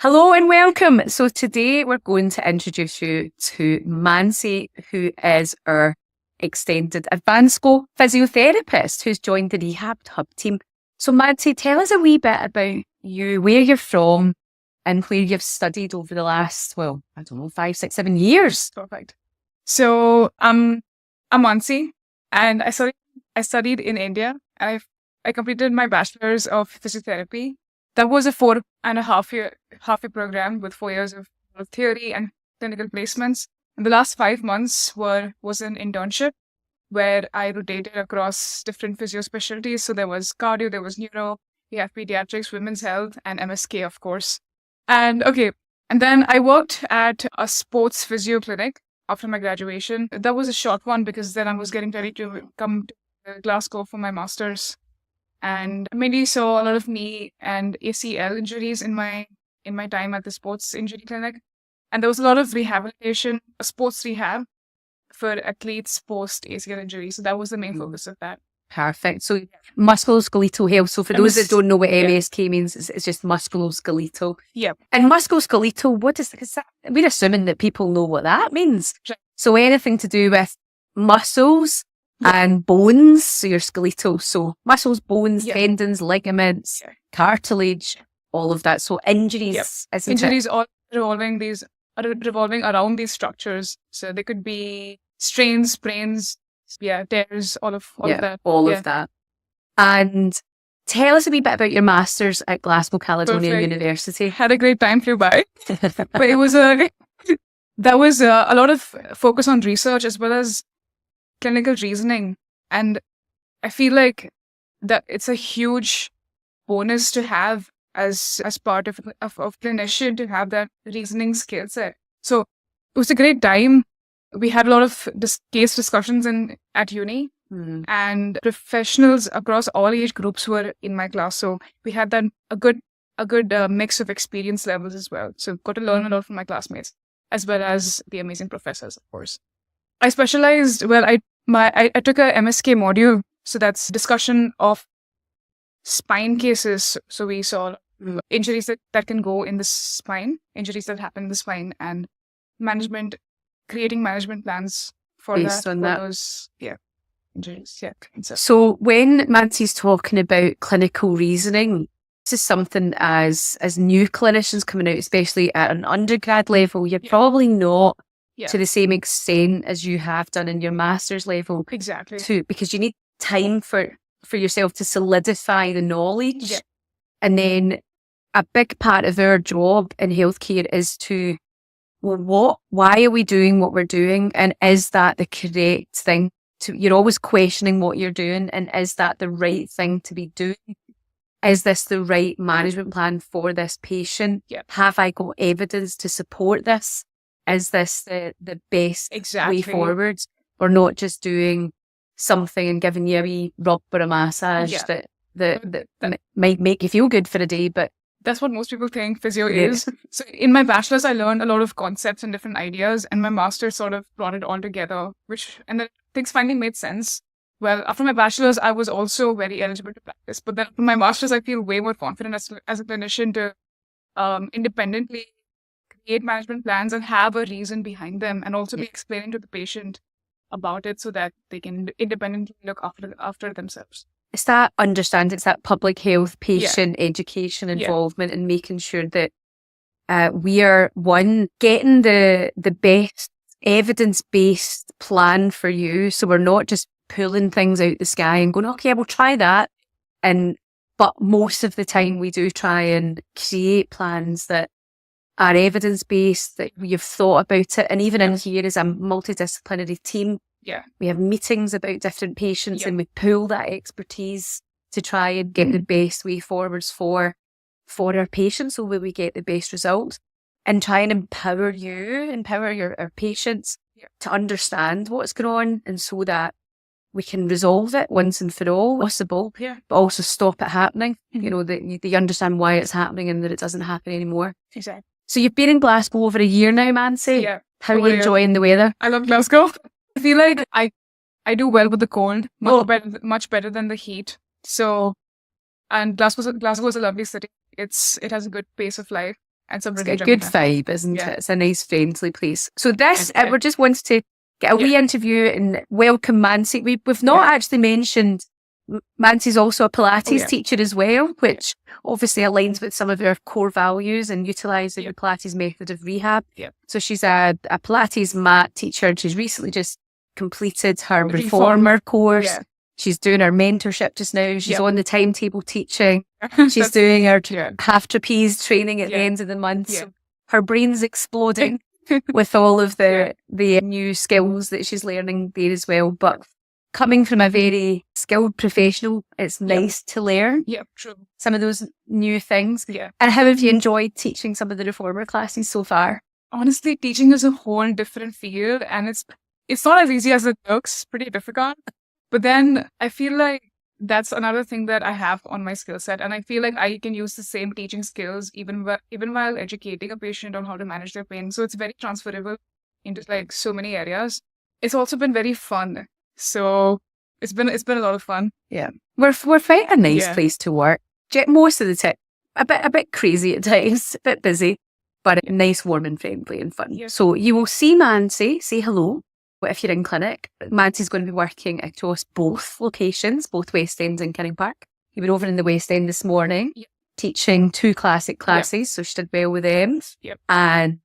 Hello and welcome. So today we're going to introduce you to Mansi, who is our extended advanced school physiotherapist who's joined the Rehab Hub team. So Mansi, tell us a wee bit about you, where you're from and where you've studied over the last, 5, 6, 7 years. Perfect. So I'm Mansi, and I studied in India. I completed my bachelor's of physiotherapy. That was a 4.5 year program with 4 years of theory and clinical placements. And the last 5 months was an internship where I rotated across different physio specialties. So there was cardio, there was neuro, we have pediatrics, women's health, and MSK, of course. And then I worked at a sports physio clinic after my graduation. That was a short one because then I was getting ready to come to Glasgow for my master's. And I mainly saw a lot of knee and ACL injuries in my time at the sports injury clinic. And there was a lot of rehabilitation, sports rehab for athletes post ACL injury. So that was the main focus of that. Perfect. So musculoskeletal health. So for those that don't know what MSK means, it's just musculoskeletal. Yeah. And musculoskeletal, what is that? We're assuming that people know what that means. Right. So anything to do with muscles and bones, so your skeletal. So muscles, bones, tendons, ligaments, cartilage, all of that. So injuries, isn't injuries it? all revolving around these structures. So they could be strains, sprains, tears, all of that. All of that. And tell us a wee bit about your master's at Glasgow Caledonian University. Had a great time, flew by. But it was that was a lot of focus on research as well as clinical reasoning. And I feel like that it's a huge bonus to have as part of clinician, to have that reasoning skill set. So it was a great time. We had a lot of case discussions at uni, and professionals across all age groups were in my class. So we had a good mix of experience levels as well. So got to learn a lot from my classmates as well as the amazing professors, of course. I specialized. I took a MSK module, so that's discussion of spine cases. So we saw injuries that can go in the spine, injuries that happen in the spine, and creating management plans for those injuries. So when Mansi's talking about clinical reasoning, this is something as new clinicians coming out, especially at an undergrad level, you're probably not to the same extent as you have done in your master's level. Exactly. Because you need time for yourself to solidify the knowledge. Yeah. And then a big part of our job in healthcare is to, why are we doing what we're doing? And is that the correct thing? You're always questioning what you're doing. And is that the right thing to be doing? Is this the right management plan for this patient? Yeah. Have I got evidence to support this? Is this the best way forward? Or not just doing something and giving you a wee rub or a massage that might make you feel good for a day, but that's what most people think physio is. So in my bachelor's, I learned a lot of concepts and different ideas, and my master's sort of brought it all together, and then things finally made sense. Well, after my bachelor's, I was also very eligible to practice, but then after my master's, I feel way more confident as a clinician to independently create management plans and have a reason behind them, and also be explaining to the patient about it so that they can independently look after themselves. It's that understanding, it's that public health, patient education involvement, and making sure that we are, getting the best evidence-based plan for you. So we're not just pulling things out the sky and going, okay, we'll try that. But most of the time we do try and create plans that are evidence-based, that you've thought about it. And even in here as a multidisciplinary team, we have meetings about different patients and we pool that expertise to try and get the best way forwards for our patients, so where we get the best results, and try and empower our patients to understand what's going on, and so that we can resolve it once and for all possible, but also stop it happening. You know, that they understand why it's happening and that it doesn't happen anymore. Exactly. So you've been in Glasgow over a year now, Mansi. Yeah. How are you enjoying the weather? I love Glasgow. I feel like I do well with the cold, much better than the heat. So, and Glasgow is a lovely city. It has a good pace of life. And some It's got a good vibe, isn't it? It's a nice, friendly place. So this, we just wanted to get a wee interview and welcome Mansi. We've not actually mentioned Mansi's also a Pilates teacher as well, which obviously aligns with some of our core values and utilising the Pilates method of rehab. So she's a Pilates Mat teacher, and she's recently just completed her Reformer course. She's doing her mentorship just now. She's on the timetable teaching. She's doing her half trapeze training at the end of the month. So her brain's exploding with all of the new skills that she's learning there as well. But coming from a very skilled professional, it's nice to learn some of those new things. And how have you enjoyed teaching some of the Reformer classes so far? Honestly, teaching is a whole different field, and it's not as easy as it looks. Pretty difficult. But then I feel like that's another thing that I have on my skill set, and I feel like I can use the same teaching skills even while educating a patient on how to manage their pain. So it's very transferable into like so many areas. It's also been very fun. So it's been a lot of fun. Yeah, we're quite a nice place to work. Most of the time, a bit crazy at times, a bit busy, but nice, warm and friendly and fun. So you will see Mansi, say hello. If you're in clinic, Mansi's going to be working across both locations, both West End and Kinning Park. You were over in the West End this morning, teaching 2 classic classes, so she did well with them, and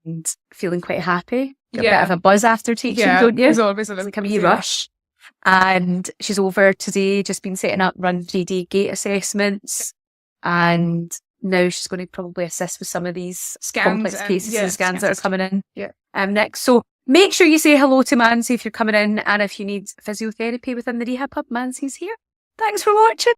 feeling quite happy. Got a bit of a buzz after teaching, don't you? There's always a like a wee rush. And she's over today, just been setting up run 3D gait assessments, and now she's going to probably assist with some of these complex cases and scans that are coming in next. So make sure you say hello to Mansi if you're coming in, and if you need physiotherapy within the Rehab Hub, Mansi's here. Thanks for watching.